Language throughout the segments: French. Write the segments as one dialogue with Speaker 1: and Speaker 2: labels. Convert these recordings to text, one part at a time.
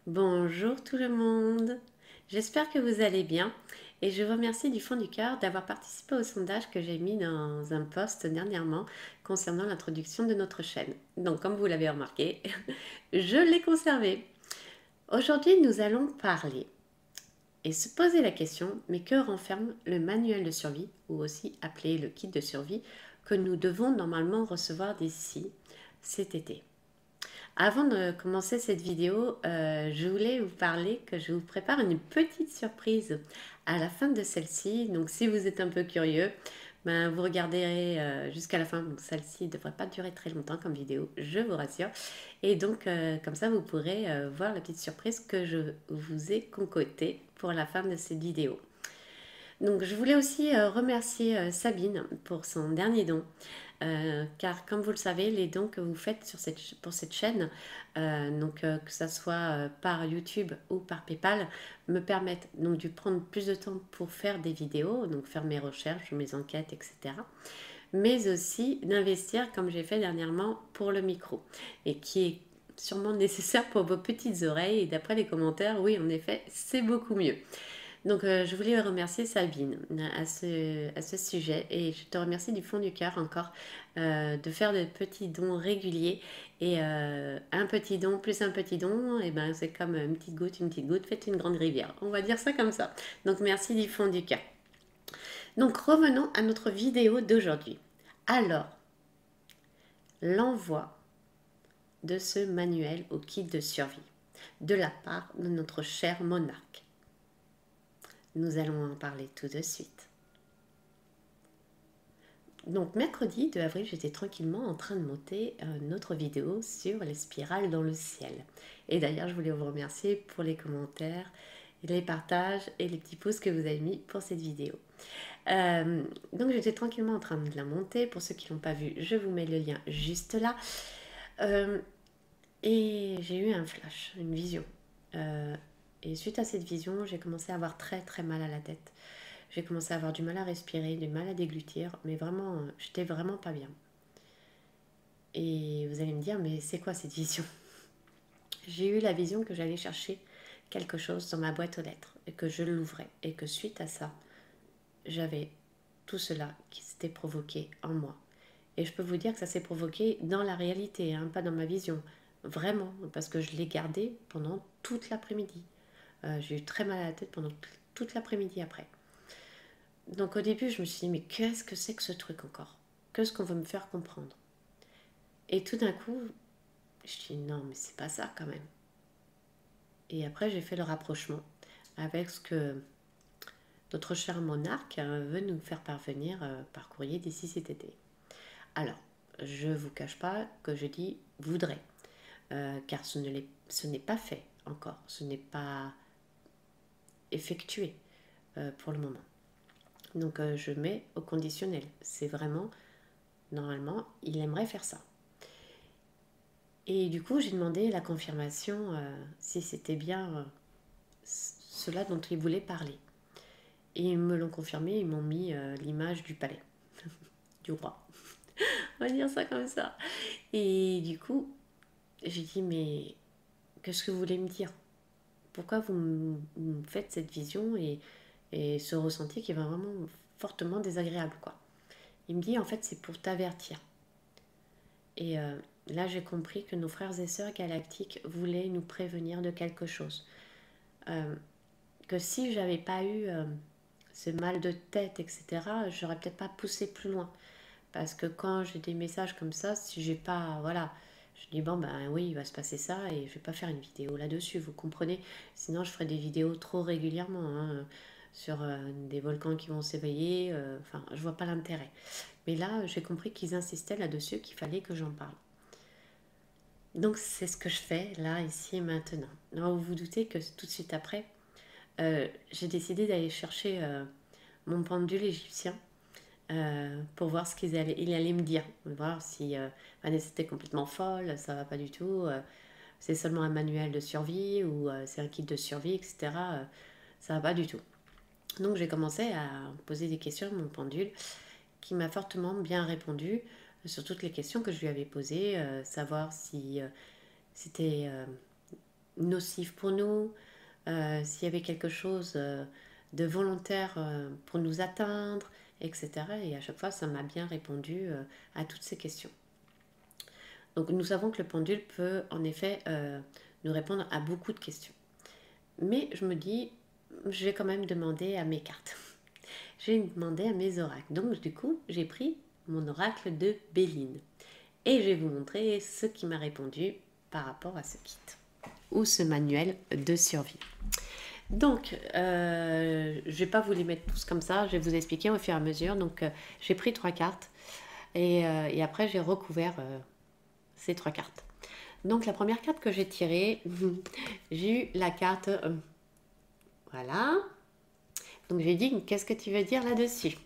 Speaker 1: Bonjour tout le monde, j'espère que vous allez bien et je vous remercie du fond du cœur d'avoir participé au sondage que j'ai mis dans un post dernièrement concernant l'introduction de notre chaîne. Donc comme vous l'avez remarqué, je l'ai conservé. Aujourd'hui nous allons parler et se poser la question, mais que renferme le manuel de survie ou aussi appelé le kit de survie que nous devons normalement recevoir d'ici cet été. Avant de commencer cette vidéo, je voulais vous parler que je vous prépare une petite surprise à la fin de celle-ci. Donc si vous êtes un peu curieux, ben, vous regarderez jusqu'à la fin. Donc celle-ci ne devrait pas durer très longtemps comme vidéo, je vous rassure. Et donc comme ça, vous pourrez voir la petite surprise que je vous ai concoctée pour la fin de cette vidéo. Donc je voulais aussi remercier Sabine pour son dernier don. Car comme vous le savez, les dons que vous faites pour cette chaîne, que ce soit par YouTube ou par PayPal, me permettent donc de prendre plus de temps pour faire des vidéos, donc faire mes recherches, mes enquêtes, etc. Mais aussi d'investir, comme j'ai fait dernièrement, pour le micro, et qui est sûrement nécessaire pour vos petites oreilles. Et d'après les commentaires, oui, en effet, c'est beaucoup mieux. Donc, je voulais remercier Sabine à ce sujet et je te remercie du fond du cœur encore de faire de petits dons réguliers et un petit don plus un petit don, et ben, c'est comme une petite goutte fait une grande rivière. On va dire ça comme ça. Donc, merci du fond du cœur. Donc, revenons à notre vidéo d'aujourd'hui. Alors, l'envoi de ce manuel au kit de survie de la part de notre cher monarque. Nous allons en parler tout de suite. Donc mercredi 2 avril, j'étais tranquillement en train de monter notre vidéo sur les spirales dans le ciel. Et d'ailleurs, je voulais vous remercier pour les commentaires, les partages et les petits pouces que vous avez mis pour cette vidéo. Donc j'étais tranquillement en train de la monter. Pour ceux qui ne l'ont pas vu, je vous mets le lien juste là. Et j'ai eu un flash, une vision. Et suite à cette vision, j'ai commencé à avoir très mal à la tête. J'ai commencé à avoir du mal à respirer, du mal à déglutir, mais vraiment, j'étais vraiment pas bien. Et vous allez me dire, mais c'est quoi cette vision? J'ai eu la vision que j'allais chercher quelque chose dans ma boîte aux lettres, et que je l'ouvrais, et que suite à ça, j'avais tout cela qui s'était provoqué en moi. Et je peux vous dire que ça s'est provoqué dans la réalité, hein, pas dans ma vision. Vraiment, parce que je l'ai gardé pendant toute l'après-midi. J'ai eu très mal à la tête pendant toute l'après-midi après. Donc au début, je me suis dit, mais qu'est-ce que c'est que ce truc encore? Qu'est-ce qu'on veut me faire comprendre? Et tout d'un coup, je dis, non, mais c'est pas ça quand même. Et après, j'ai fait le rapprochement avec ce que notre cher monarque veut nous faire parvenir par courrier d'ici cet été. Alors, je ne vous cache pas que je dis voudrais, car ce n'est pas fait encore, ce n'est pas effectué pour le moment. Donc je mets au conditionnel. C'est vraiment, normalement, il aimerait faire ça. Et du coup, j'ai demandé la confirmation si c'était bien cela dont il voulait parler. Et ils me l'ont confirmé, ils m'ont mis l'image du palais, du roi. On va dire ça comme ça. Et du coup, j'ai dit, mais qu'est-ce que vous voulez me dire? Pourquoi vous me faites cette vision et ce ressenti qui est vraiment fortement désagréable, quoi. Il me dit, en fait, c'est pour t'avertir. Et là, j'ai compris que nos frères et sœurs galactiques voulaient nous prévenir de quelque chose. Que si j'avais pas eu ce mal de tête, etc., j'aurais peut-être pas poussé plus loin. Parce que quand j'ai des messages comme ça, si j'ai pas, voilà, je dis bon ben oui, il va se passer ça et je vais pas faire une vidéo là-dessus, vous comprenez? Sinon, je ferai des vidéos trop régulièrement hein, sur des volcans qui vont s'éveiller. Enfin, je vois pas l'intérêt. Mais là, j'ai compris qu'ils insistaient là-dessus, qu'il fallait que j'en parle. Donc, c'est ce que je fais là, ici et maintenant. Alors, vous vous doutez que tout de suite après, j'ai décidé d'aller chercher mon pendule égyptien pour voir ce il allait me dire. Voir si Vanessa était complètement folle, ça va pas du tout. c'est seulement un manuel de survie ou c'est un kit de survie, etc. Ça va pas du tout. Donc j'ai commencé à poser des questions à mon pendule qui m'a fortement bien répondu sur toutes les questions que je lui avais posées, savoir si c'était nocif pour nous, s'il y avait quelque chose de volontaire pour nous atteindre, etc. Et à chaque fois, ça m'a bien répondu à toutes ces questions. Donc nous savons que le pendule peut en effet nous répondre à beaucoup de questions. Mais je me dis, je vais quand même demander à mes cartes. J'ai demandé à mes oracles. Donc du coup, j'ai pris mon oracle de Béline. Et je vais vous montrer ce qui m'a répondu par rapport à ce kit ou ce manuel de survie. Donc, je ne vais pas vous les mettre tous comme ça, je vais vous expliquer au fur et à mesure. Donc, j'ai pris 3 cartes et après, j'ai recouvert ces 3 cartes. Donc, la première carte que j'ai tirée, j'ai eu la carte... voilà. Donc, j'ai dit, qu'est-ce que tu veux dire là-dessus?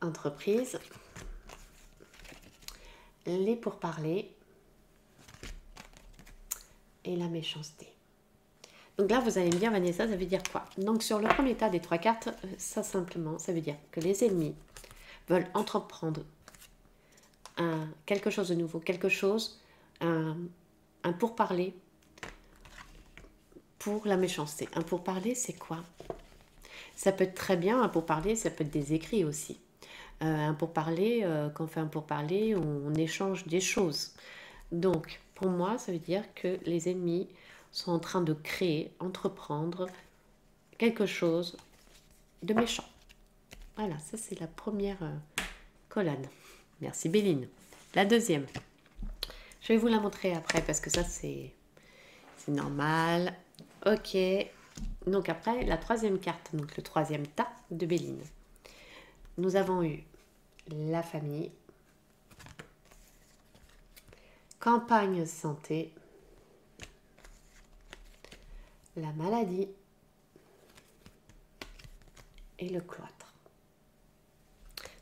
Speaker 1: Entreprise, les pourparlers et la méchanceté. Donc là, vous allez me dire, Vanessa, ça veut dire quoi? Donc sur le premier tas des 3 cartes, ça simplement, ça veut dire que les ennemis veulent entreprendre quelque chose de nouveau, quelque chose, un pourparler pour la méchanceté. Un pourparler, c'est quoi? Ça peut être très bien, un pourparler, ça peut être des écrits aussi. Un pourparler, quand on fait un pourparler, on échange des choses. Donc, pour moi, ça veut dire que les ennemis sont en train de créer, entreprendre quelque chose de méchant. Voilà, ça c'est la première colonne. Merci Béline. La deuxième, je vais vous la montrer après parce que ça c'est normal. Ok, donc après la troisième carte, donc le troisième tas de Béline. Nous avons eu la famille, campagne santé, la maladie et le cloître.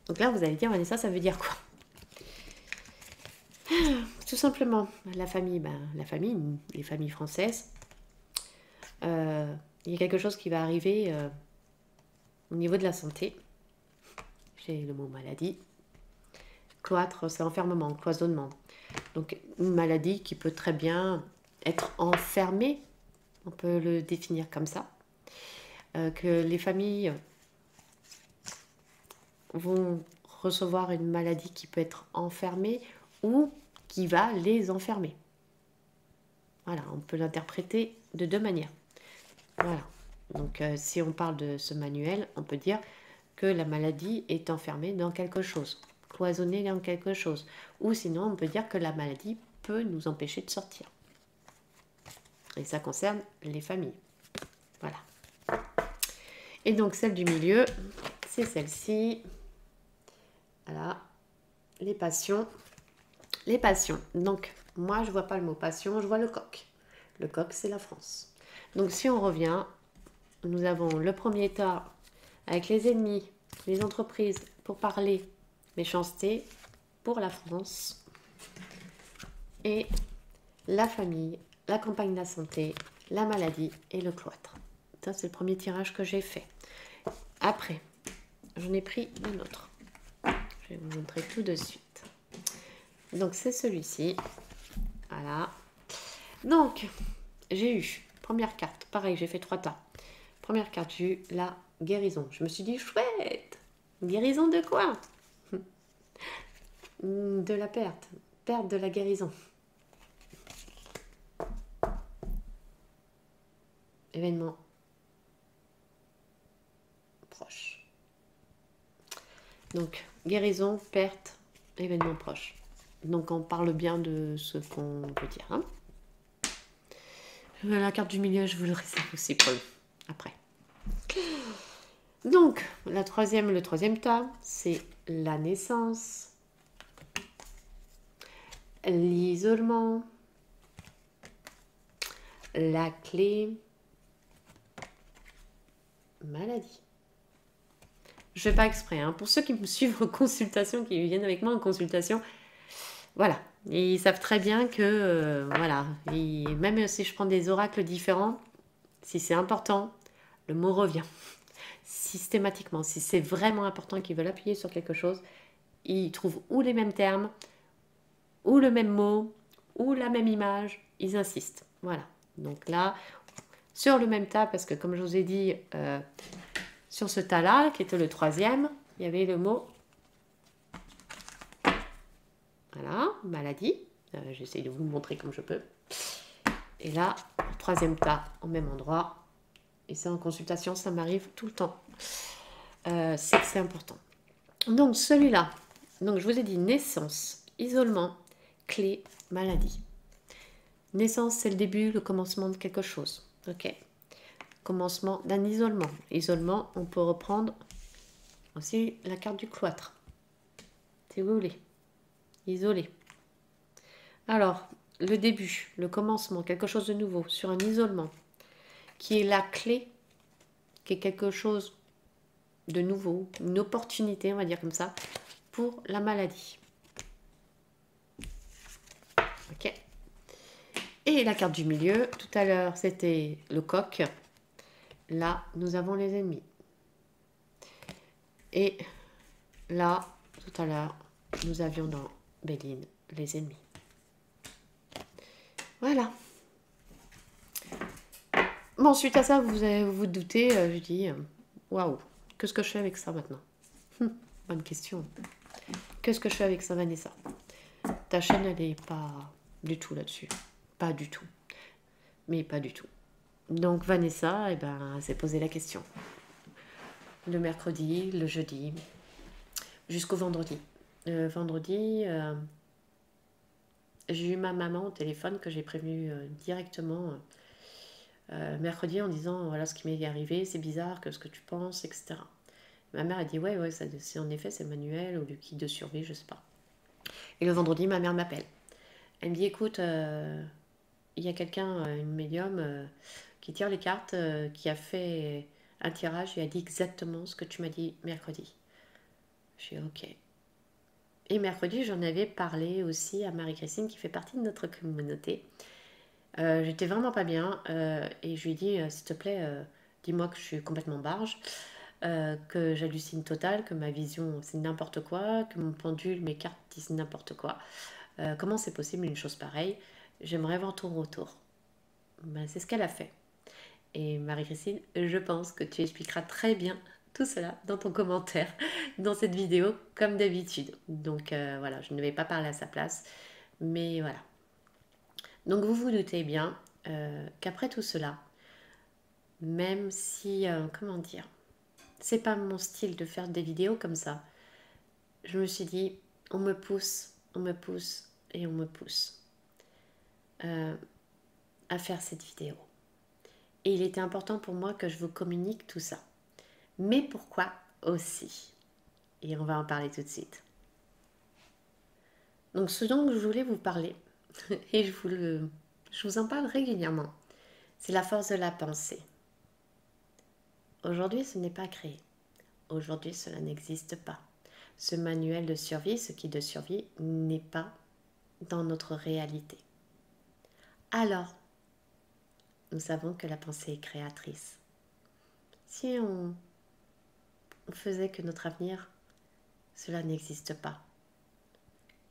Speaker 1: Donc là, vous allez dire, Vanessa, ça veut dire quoi? Tout simplement, la famille, les familles françaises, il y a quelque chose qui va arriver au niveau de la santé. J'ai le mot maladie. Cloître, c'est enfermement, cloisonnement. Donc une maladie qui peut très bien être enfermée, on peut le définir comme ça. Que les familles vont recevoir une maladie qui peut être enfermée ou qui va les enfermer. Voilà, on peut l'interpréter de 2 manières. Voilà, donc si on parle de ce manuel, on peut dire que la maladie est enfermée dans quelque chose, cloisonnée dans quelque chose. Ou sinon, on peut dire que la maladie peut nous empêcher de sortir. Et ça concerne les familles. Voilà. Et donc, celle du milieu, c'est celle-ci. Voilà, les passions. Les passions. Donc, moi, je ne vois pas le mot passion, je vois le coq. Le coq, c'est la France. Donc, si on revient, nous avons le premier tas avec les ennemis, les entreprises, pour parler méchanceté, pour la France. Et la famille, la campagne de la santé, la maladie et le cloître. Ça, c'est le premier tirage que j'ai fait. Après, j'en ai pris un autre. Je vais vous montrer tout de suite. Donc, c'est celui-ci. Voilà. Donc, j'ai eu, première carte, pareil, j'ai fait 3 tas. Première carte, j'ai eu la guérison. Je me suis dit, chouette! Guérison de quoi? De la perte. Perte de la guérison. Événement proche. Donc, guérison, perte, événement proche. Donc, on parle bien de ce qu'on peut dire. Hein. La carte du milieu, je vous le réserve aussi pour après. Donc, le troisième tas, c'est la naissance, l'isolement, la clé, maladie. Je ne fais pas exprès. Hein. Pour ceux qui me suivent en consultation, qui viennent avec moi en consultation, voilà. Ils savent très bien que, voilà, même si je prends des oracles différents, si c'est important, le mot revient systématiquement. Si c'est vraiment important qu'ils veulent appuyer sur quelque chose, ils trouvent ou les mêmes termes, ou le même mot, ou la même image, ils insistent. Voilà. Donc là, sur le même tas, parce que comme je vous ai dit, sur ce tas-là, qui était le troisième, il y avait le mot, voilà, maladie. J'essaie de vous le montrer comme je peux. Et là, troisième tas, au même endroit. Et ça, en consultation, ça m'arrive tout le temps. C'est que c'est important. Donc, celui-là, donc je vous ai dit naissance, isolement, clé, maladie. Naissance, c'est le début, le commencement de quelque chose. Ok. Commencement d'un isolement. Isolement, on peut reprendre aussi la carte du cloître, si vous voulez. Isolé. Alors, le début, le commencement, quelque chose de nouveau, sur un isolement, qui est la clé, qui est quelque chose de nouveau, une opportunité, on va dire comme ça, pour la maladie. Ok. Et la carte du milieu, tout à l'heure, c'était le coq. Là, nous avons les ennemis. Et là, tout à l'heure, nous avions dans Béline les ennemis. Voilà. Bon, suite à ça, vous vous doutez, je dis, waouh, qu'est-ce que je fais avec ça maintenant? Bonne question. Qu'est-ce que je fais avec ça, Vanessa? Ta chaîne, elle n'est pas du tout là-dessus. Pas du tout. Mais pas du tout. Donc Vanessa, eh ben, s'est posé la question. Le mercredi, le jeudi, jusqu'au vendredi. Vendredi, j'ai eu ma maman au téléphone que j'ai prévenue directement mercredi en disant voilà ce qui m'est arrivé, c'est bizarre, que ce que tu penses, etc. Ma mère a dit ouais, ça, c'est en effet c'est manuel ou du kit de survie, je sais pas. Et le vendredi, ma mère m'appelle. Elle me dit écoute, il y a quelqu'un, une médium, qui tire les cartes, qui a fait un tirage et a dit exactement ce que tu m'as dit mercredi. Je dis ok. Et mercredi, j'en avais parlé aussi à Marie-Christine qui fait partie de notre communauté. J'étais vraiment pas bien et je lui ai dit s'il te plaît, dis-moi que je suis complètement barge, que j'hallucine total, que ma vision c'est n'importe quoi, que mon pendule, mes cartes disent n'importe quoi. Comment c'est possible une chose pareille? J'aimerais voir ton retour. Ben, c'est ce qu'elle a fait. Et Marie-Christine, je pense que tu expliqueras très bien tout cela dans ton commentaire, dans cette vidéo, comme d'habitude. Donc voilà, je ne vais pas parler à sa place, mais voilà. Donc vous vous doutez bien qu'après tout cela, même si, comment dire, c'est pas mon style de faire des vidéos comme ça, je me suis dit, on me pousse et on me pousse à faire cette vidéo. Et il était important pour moi que je vous communique tout ça. Mais pourquoi aussi? Et on va en parler tout de suite. Donc ce dont je voulais vous parler, et je vous en parle régulièrement, c'est la force de la pensée. Aujourd'hui, ce n'est pas créé. Aujourd'hui, cela n'existe pas. Ce manuel de survie, ce kit de survie, n'est pas dans notre réalité. Alors, nous savons que la pensée est créatrice. Si on faisait que notre avenir, cela n'existe pas,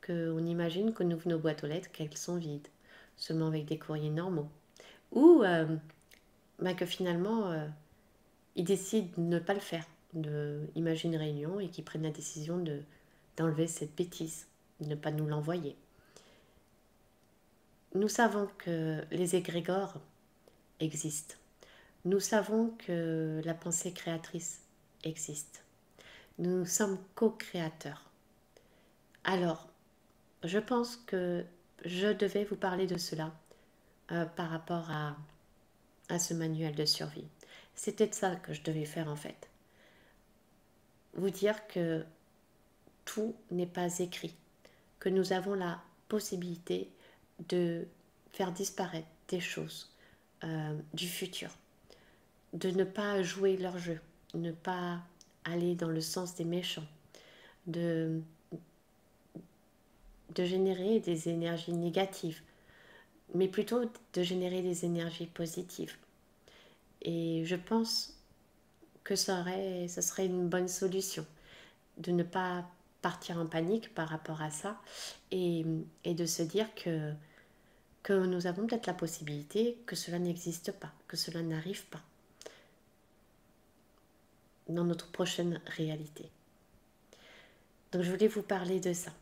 Speaker 1: qu'on imagine que nous nos boîtes aux lettres, qu'elles sont vides, seulement avec des courriers normaux, ou que finalement, ils décident de ne pas le faire, d'imaginer une réunion et qu'ils prennent la décision d'enlever cette bêtise, de ne pas nous l'envoyer. Nous savons que les égrégores existent. Nous savons que la pensée créatrice existe. Nous sommes co-créateurs. Alors, je pense que je devais vous parler de cela par rapport à ce manuel de survie. C'était ça que je devais faire en fait. Vous dire que tout n'est pas écrit, que nous avons la possibilité de faire disparaître des choses du futur, de ne pas jouer leur jeu, ne pas aller dans le sens des méchants, de de générer des énergies négatives, mais plutôt de générer des énergies positives. Et je pense que ce serait une bonne solution de ne pas partir en panique par rapport à ça et de se dire que nous avons peut-être la possibilité que cela n'existe pas, que cela n'arrive pas dans notre prochaine réalité. Donc je voulais vous parler de ça.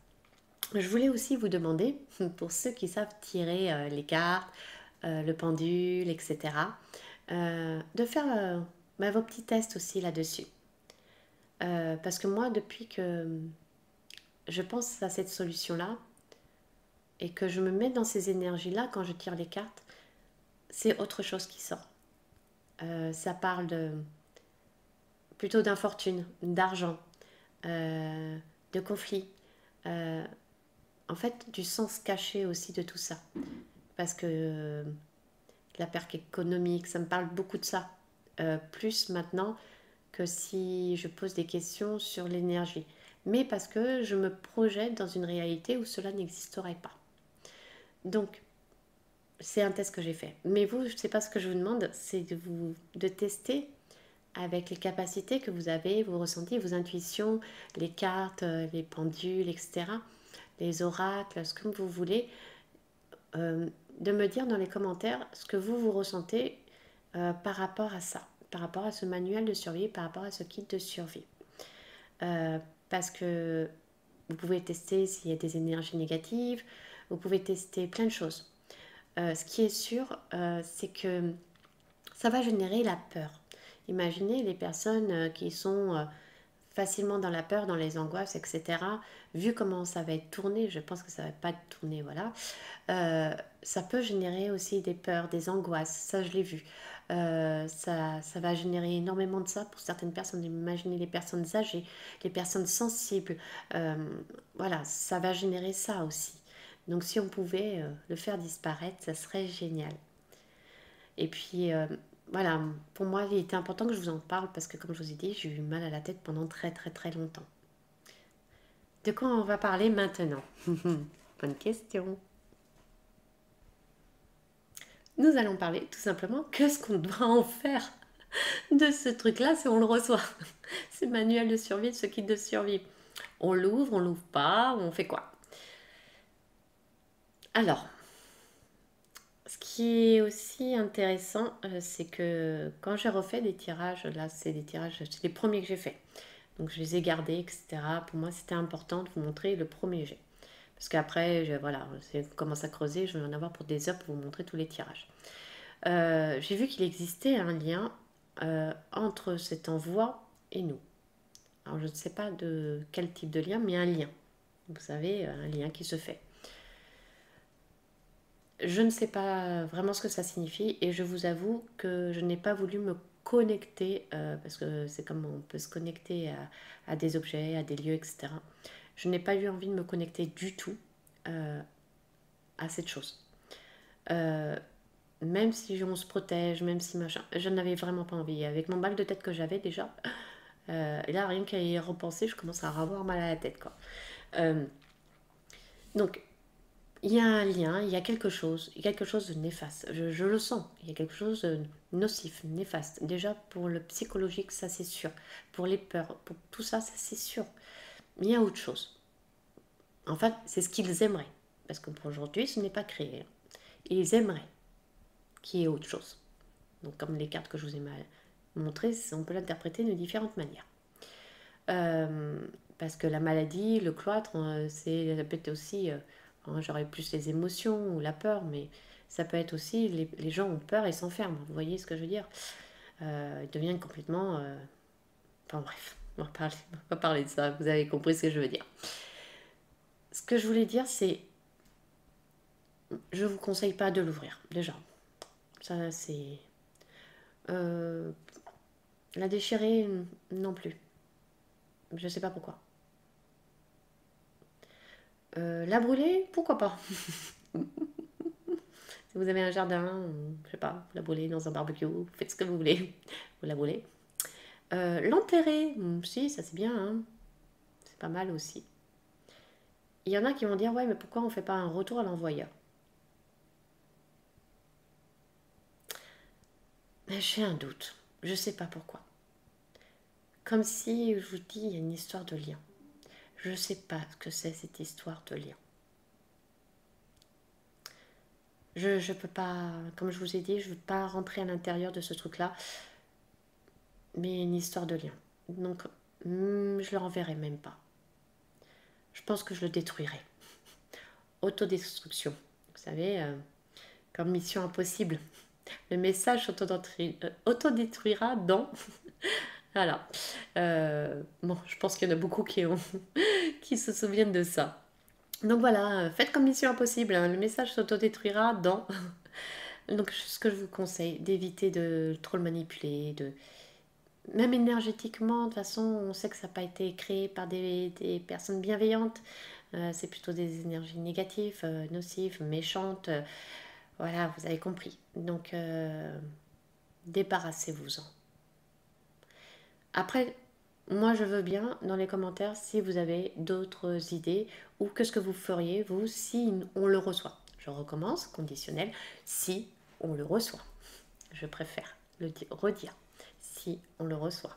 Speaker 1: Je voulais aussi vous demander, pour ceux qui savent tirer les cartes, le pendule, etc., de faire vos petits tests aussi là-dessus. Parce que moi, depuis que je pense à cette solution-là et que je me mets dans ces énergies-là quand je tire les cartes, c'est autre chose qui sort. Ça parle plutôt d'infortune, d'argent, de conflit. En fait, du sens caché aussi de tout ça. Parce que la perte économique, ça me parle beaucoup de ça. Plus maintenant que si je pose des questions sur l'énergie. Mais parce que je me projette dans une réalité où cela n'existerait pas. Donc, c'est un test que j'ai fait. Mais vous, je ne sais pas ce que je vous demande, c'est de tester avec les capacités que vous avez, vos ressentis, vos intuitions, les cartes, les pendules, etc., les oracles, ce que vous voulez, de me dire dans les commentaires ce que vous ressentez par rapport à ça, par rapport à ce manuel de survie, par rapport à ce kit de survie. Parce que vous pouvez tester s'il y a des énergies négatives, vous pouvez tester plein de choses. Ce qui est sûr, c'est que ça va générer la peur. Imaginez les personnes qui sont facilement dans la peur, dans les angoisses, etc. Vu comment ça va être tourné, je pense que ça ne va pas être tourné, voilà. Ça peut générer aussi des peurs, des angoisses, ça je l'ai vu. Ça va générer énormément de ça pour certaines personnes. Imaginez les personnes âgées, les personnes sensibles. Voilà, ça va générer ça aussi. Donc si on pouvait le faire disparaître, ça serait génial. Et puis voilà, pour moi il était important que je vous en parle parce que comme je vous ai dit, j'ai eu mal à la tête pendant très très très longtemps. De quoi on va parler maintenant? Bonne question. Nous allons parler tout simplement que ce qu'on doit en faire de ce truc-là si on le reçoit. C'est le manuel de survie, ce kit de survie. On l'ouvre pas, on fait quoi? Alors, ce qui est aussi intéressant, c'est que quand j'ai refait des tirages, là c'est des tirages, c'est les premiers que j'ai faits. Donc je les ai gardés, etc. Pour moi c'était important de vous montrer le premier jet. Parce qu'après, voilà, si on commence à creuser, je vais en avoir pour des heures pour vous montrer tous les tirages. J'ai vu qu'il existait un lien entre cet envoi et nous. Alors je ne sais pas de quel type de lien, mais un lien. Vous savez, un lien qui se fait. Je ne sais pas vraiment ce que ça signifie et je vous avoue que je n'ai pas voulu me connecter, parce que c'est comme on peut se connecter à des objets, à des lieux, etc. Je n'ai pas eu envie de me connecter du tout à cette chose. Même si on se protège, même si machin, je n'avais vraiment pas envie. Avec mon mal de tête que j'avais déjà, et là rien qu'à y repenser, je commence à avoir mal à la tête, quoi. Donc, il y a un lien, il y a quelque chose de néfaste. Je le sens, il y a quelque chose de nocif, néfaste. Déjà, pour le psychologique, ça c'est sûr. Pour les peurs, pour tout ça, ça c'est sûr. Mais il y a autre chose. En fait, c'est ce qu'ils aimeraient. Parce que pour aujourd'hui, ce n'est pas créé. Ils aimeraient qu'il y ait autre chose. Donc, comme les cartes que je vous ai montrées, on peut l'interpréter de différentes manières. Parce que la maladie, le cloître, ça peut être aussi, j'aurais plus les émotions ou la peur, mais ça peut être aussi, les gens ont peur et s'enferment, vous voyez ce que je veux dire? Ils deviennent complètement... Enfin bref, on va pas parler de ça, vous avez compris ce que je veux dire. Ce que je voulais dire, c'est, je vous conseille pas de l'ouvrir, déjà. Ça, c'est... la déchirer, non plus. Je sais pas pourquoi. La brûler, pourquoi pas? Si vous avez un jardin, je sais pas, vous la brûlez dans un barbecue, vous faites ce que vous voulez, vous la brûlez. L'enterrer, si, ça c'est bien, hein. C'est pas mal aussi. il y en a qui vont dire, ouais, mais pourquoi on ne fait pas un retour à l'envoyeur? Mais j'ai un doute. Je ne sais pas pourquoi. Comme si, je vous dis, il y a une histoire de lien. Je ne sais pas ce que c'est cette histoire de lien. Je peux pas, comme je vous ai dit, je ne veux pas rentrer à l'intérieur de ce truc-là, mais une histoire de lien. Donc, je le renverrai même pas. Je pense que je le détruirai. Autodestruction. Vous savez, comme mission impossible. Le message autodétruira dans... Voilà. Bon, je pense qu'il y en a beaucoup qui se souviennent de ça. Donc voilà, faites comme mission impossible. Hein. Le message s'autodétruira dans... Donc ce que je vous conseille, d'éviter de trop le manipuler, même énergétiquement, de toute façon, on sait que ça n'a pas été créé par des personnes bienveillantes. C'est plutôt des énergies négatives, nocives, méchantes. Voilà, vous avez compris. Donc, débarrassez-vous-en. Après, moi, je veux bien dans les commentaires si vous avez d'autres idées ou qu'est-ce que vous feriez, vous, si on le reçoit. Je recommence, conditionnel, si on le reçoit. Je préfère redire, si on le reçoit.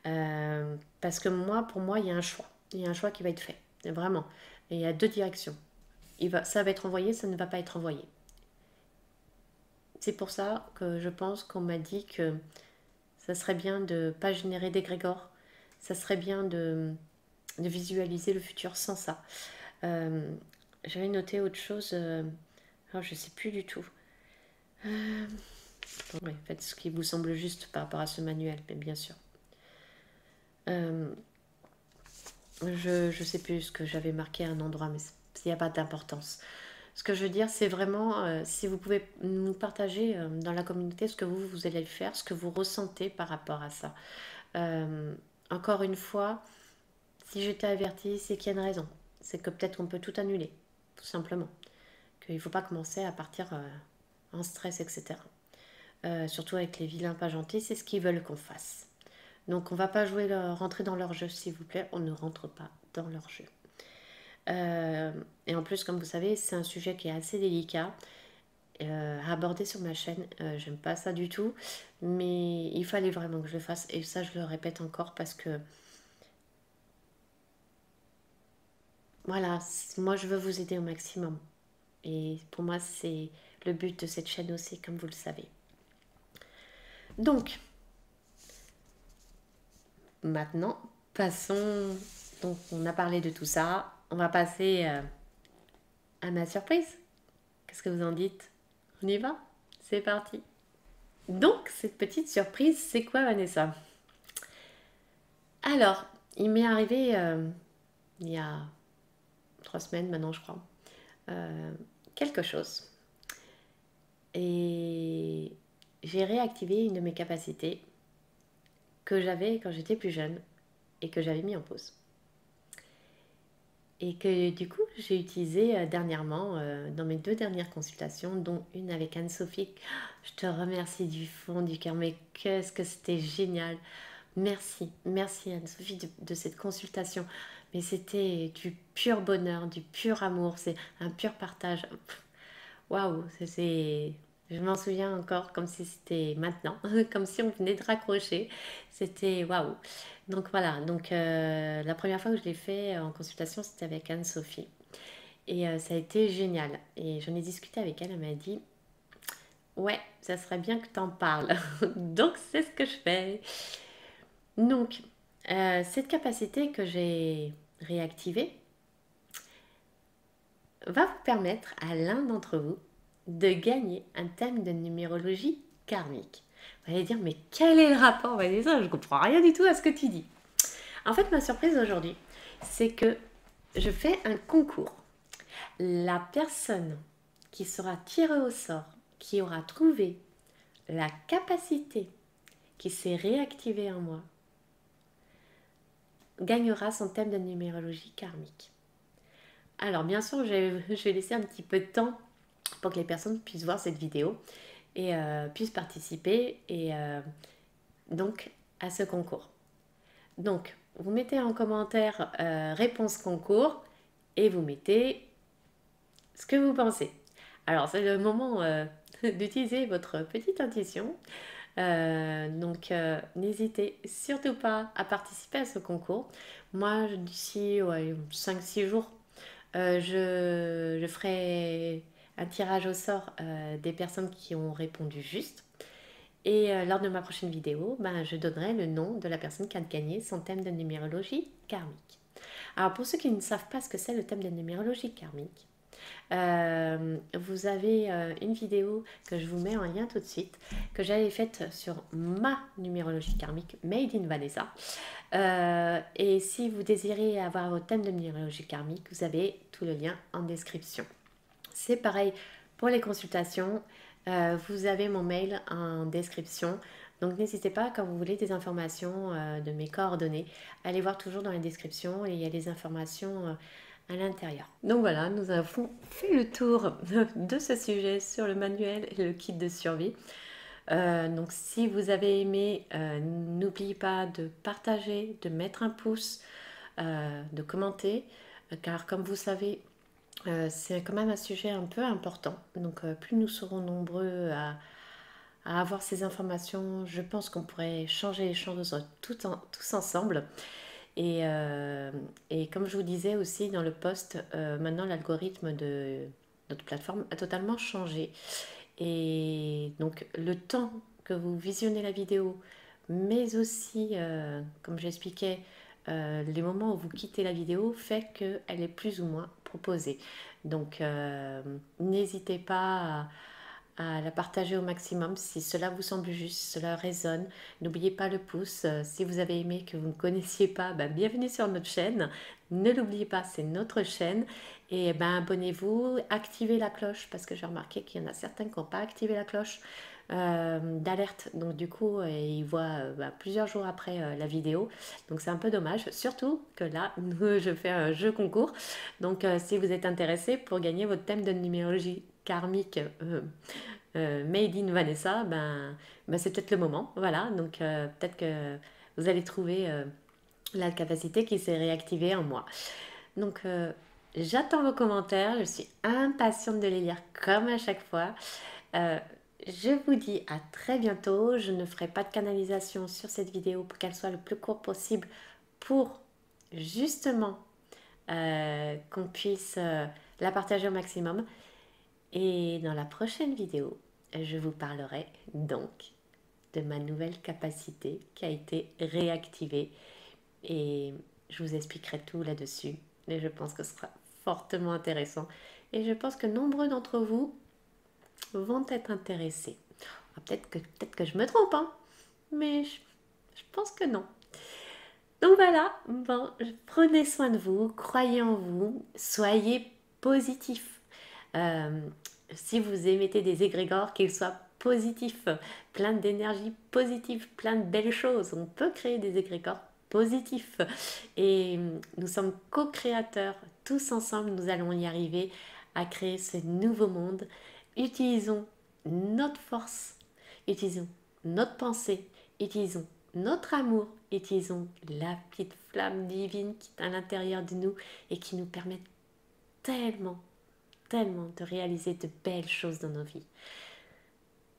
Speaker 1: Parce que moi, pour moi, il y a un choix. Il y a un choix qui va être fait, vraiment. Et il y a deux directions. Ça va être envoyé, ça ne va pas être envoyé. C'est pour ça que je pense qu'on m'a dit que ça serait bien de ne pas générer d'égrégore. Ça serait bien de visualiser le futur sans ça. J'avais noté autre chose. Alors je ne sais plus du tout. Ouais, faites ce qui vous semble juste par rapport à ce manuel, mais bien sûr. Je ne sais plus ce que j'avais marqué à un endroit, mais il n'y a pas d'importance. Ce que je veux dire, c'est vraiment, si vous pouvez nous partager dans la communauté ce que vous allez faire, ce que vous ressentez par rapport à ça. Encore une fois, si j'étais avertie, c'est qu'il y a une raison. C'est que peut-être on peut tout annuler, tout simplement. Qu'il ne faut pas commencer à partir en stress, etc. Surtout avec les vilains pas gentils, c'est ce qu'ils veulent qu'on fasse. Donc on ne va pas rentrer dans leur jeu, s'il vous plaît. On ne rentre pas dans leur jeu. Et en plus, comme vous savez, c'est un sujet qui est assez délicat à aborder sur ma chaîne. J'aime pas ça du tout, mais il fallait vraiment que je le fasse. Et ça, je le répète encore parce que voilà, moi je veux vous aider au maximum. Et pour moi, c'est le but de cette chaîne aussi, comme vous le savez. Donc, maintenant, passons. Donc, on a parlé de tout ça. On va passer à ma surprise. Qu'est-ce que vous en dites? On y va? C'est parti. Donc, cette petite surprise, c'est quoi, Vanessa? Alors, il m'est arrivé il y a 3 semaines maintenant, je crois, quelque chose. Et j'ai réactivé une de mes capacités que j'avais quand j'étais plus jeune et que j'avais mis en pause. Et que du coup, j'ai utilisé dernièrement dans mes 2 dernières consultations, dont une avec Anne-Sophie. Je te remercie du fond du cœur, mais qu'est-ce que c'était génial! Merci, merci Anne-Sophie de cette consultation. Mais c'était du pur bonheur, du pur amour, c'est un pur partage. Waouh, je m'en souviens encore comme si c'était maintenant, comme si on venait de raccrocher. C'était waouh. Donc voilà, donc la première fois que je l'ai fait en consultation, c'était avec Anne-Sophie. Et ça a été génial. Et j'en ai discuté avec elle, elle m'a dit, ouais, ça serait bien que tu en parles. Donc c'est ce que je fais. Donc, cette capacité que j'ai réactivée va vous permettre à l'un d'entre vous de gagner un thème de numérologie karmique. Vous allez dire, mais quel est le rapport? Vanessa, je ne comprends rien du tout à ce que tu dis. En fait, ma surprise aujourd'hui, c'est que je fais un concours. La personne qui sera tirée au sort, qui aura trouvé la capacité qui s'est réactivée en moi, gagnera son thème de numérologie karmique. Alors bien sûr, je vais laisser un petit peu de temps pour que les personnes puissent voir cette vidéo et puissent participer donc à ce concours. Donc, vous mettez en commentaire réponse concours et vous mettez ce que vous pensez. Alors, c'est le moment d'utiliser votre petite intuition. Donc, n'hésitez surtout pas à participer à ce concours. Moi, d'ici 5-6 jours, je ferai un tirage au sort des personnes qui ont répondu juste. Et lors de ma prochaine vidéo, je donnerai le nom de la personne qui a gagné son thème de numérologie karmique. Alors, pour ceux qui ne savent pas ce que c'est le thème de numérologie karmique, vous avez une vidéo que je vous mets en lien tout de suite, que j'avais faite sur ma numérologie karmique Made in Vanessa. Et si vous désirez avoir votre thème de numérologie karmique, vous avez tout le lien en description. C'est pareil pour les consultations, vous avez mon mail en description. Donc n'hésitez pas, quand vous voulez des informations de mes coordonnées, allez voir toujours dans la description et il y a les informations à l'intérieur. Donc voilà, nous avons fait le tour de ce sujet sur le manuel et le kit de survie. Donc si vous avez aimé, n'oubliez pas de partager, de mettre un pouce, de commenter, car comme vous savez, c'est quand même un sujet un peu important. Donc plus nous serons nombreux à avoir ces informations, je pense qu'on pourrait changer les choses tous ensemble. Et comme je vous disais aussi dans le post, maintenant l'algorithme de notre plateforme a totalement changé. Et donc le temps que vous visionnez la vidéo, mais aussi, comme j'expliquais, les moments où vous quittez la vidéo fait qu'elle est plus ou moins proposée. Donc n'hésitez pas à la partager au maximum si cela vous semble juste, si cela résonne. N'oubliez pas le pouce. Si vous avez aimé que vous ne connaissiez pas, bienvenue sur notre chaîne. Ne l'oubliez pas, c'est notre chaîne. Et abonnez-vous, activez la cloche parce que j'ai remarqué qu'il y en a certains qui n'ont pas activé la cloche d'alerte. Donc du coup, ils voient plusieurs jours après la vidéo. Donc c'est un peu dommage. Surtout que là, je fais un jeu concours. Donc si vous êtes intéressé pour gagner votre thème de numérologie karmique Made in Vanessa, c'est peut-être le moment. Voilà, donc peut-être que vous allez trouver la capacité qui s'est réactivée en moi. Donc j'attends vos commentaires, je suis impatiente de les lire comme à chaque fois. Je vous dis à très bientôt. Je ne ferai pas de canalisation sur cette vidéo pour qu'elle soit le plus courte possible pour justement qu'on puisse la partager au maximum. Et dans la prochaine vidéo, je vous parlerai donc de ma nouvelle capacité qui a été réactivée et je vous expliquerai tout là-dessus. Et je pense que ce sera fortement intéressant et je pense que nombreux d'entre vous vont être intéressés. Peut-être que je me trompe, hein, mais je pense que non. Donc voilà, prenez soin de vous, croyez en vous, soyez positifs. Si vous émettez des égrégores, qu'ils soient positifs, plein d'énergie positive, plein de belles choses, on peut créer des égrégores positifs. Et nous sommes co-créateurs, tous ensemble, nous allons y arriver à créer ce nouveau monde. Utilisons notre force, utilisons notre pensée, utilisons notre amour, utilisons la petite flamme divine qui est à l'intérieur de nous et qui nous permet tellement de réaliser de belles choses dans nos vies.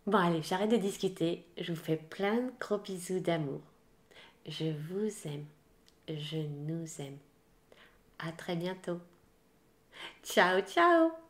Speaker 1: Bon allez, j'arrête de discuter, je vous fais plein de gros bisous d'amour. Je vous aime, je nous aime. À très bientôt. Ciao, ciao!